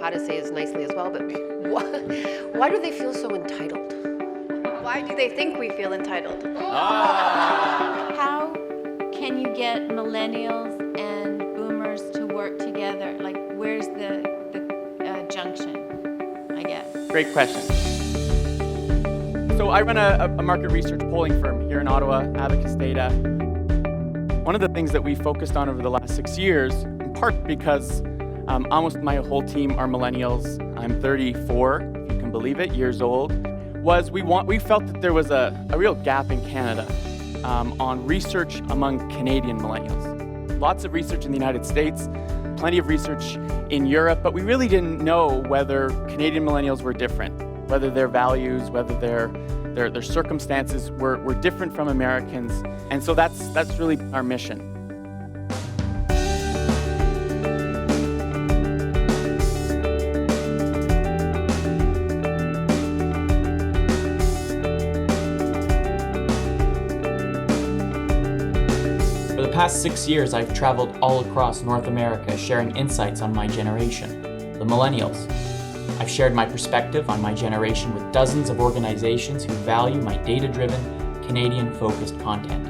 how to say this nicely as well, but why do they feel so entitled? Why do they think we feel entitled? How can you get millennials and boomers to work together? Like, where's the junction, I guess? Great question. So I run a market research polling firm here in Ottawa, Abacus Data. One of the things that we focused on over the last 6 years, in part because almost my whole team are millennials, I'm 34, if you can believe it, years old, was we felt that there was a real gap in Canada on research among Canadian millennials. Lots of research in the United States, plenty of research in Europe, but we really didn't know whether Canadian millennials were different, whether their values, whether their circumstances were different from Americans. And so that's really our mission. For the past 6 years, I've traveled all across North America sharing insights on my generation, the Millennials. I've shared my perspective on my generation with dozens of organizations who value my data-driven, Canadian-focused content.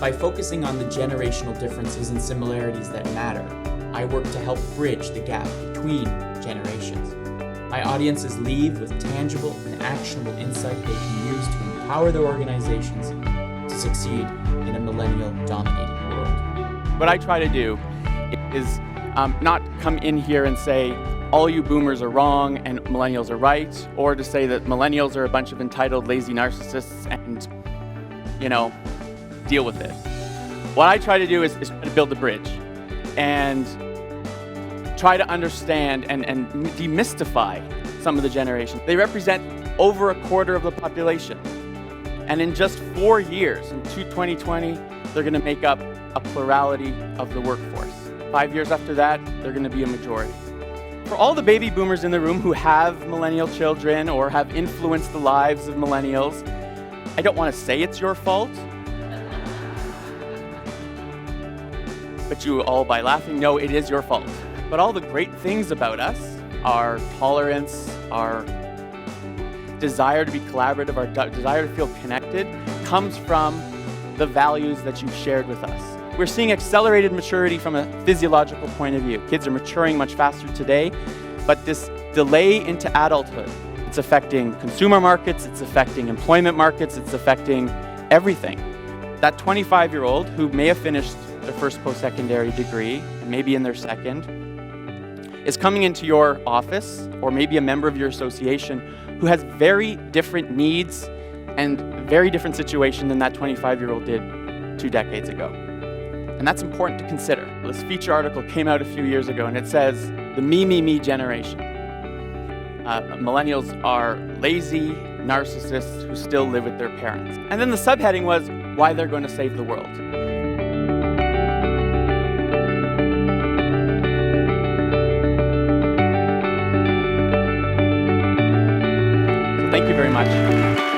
By focusing on the generational differences and similarities that matter, I work to help bridge the gap between generations. My audiences leave with tangible and actionable insight they can use to empower their organizations to succeed in a millennial-dominated world. What I try to do is not come in here and say, all you boomers are wrong and millennials are right, or to say that millennials are a bunch of entitled, lazy narcissists and, deal with it. What I try to do is try to build a bridge and try to understand and demystify some of the generations. They represent over a quarter of the population. And in just 4 years, in 2020, they're going to make up a plurality of the workforce. 5 years after that, they're going to be a majority. For all the baby boomers in the room who have millennial children or have influenced the lives of millennials, I don't want to say it's your fault, but you all, by laughing, know it is your fault. But all the great things about us, our tolerance, our desire to be collaborative, our desire to feel connected, comes from the values that you've shared with us. We're seeing accelerated maturity from a physiological point of view. Kids are maturing much faster today, but this delay into adulthood, it's affecting consumer markets, it's affecting employment markets, it's affecting everything. That 25-year-old who may have finished their first post-secondary degree, and maybe in their second, is coming into your office, or maybe a member of your association, who has very different needs and very different situation than that 25-year-old did 2 decades ago. And that's important to consider. This feature article came out a few years ago, and it says, the me generation. Millennials are lazy narcissists who still live with their parents. And then the subheading was, why they're going to save the world. So thank you very much.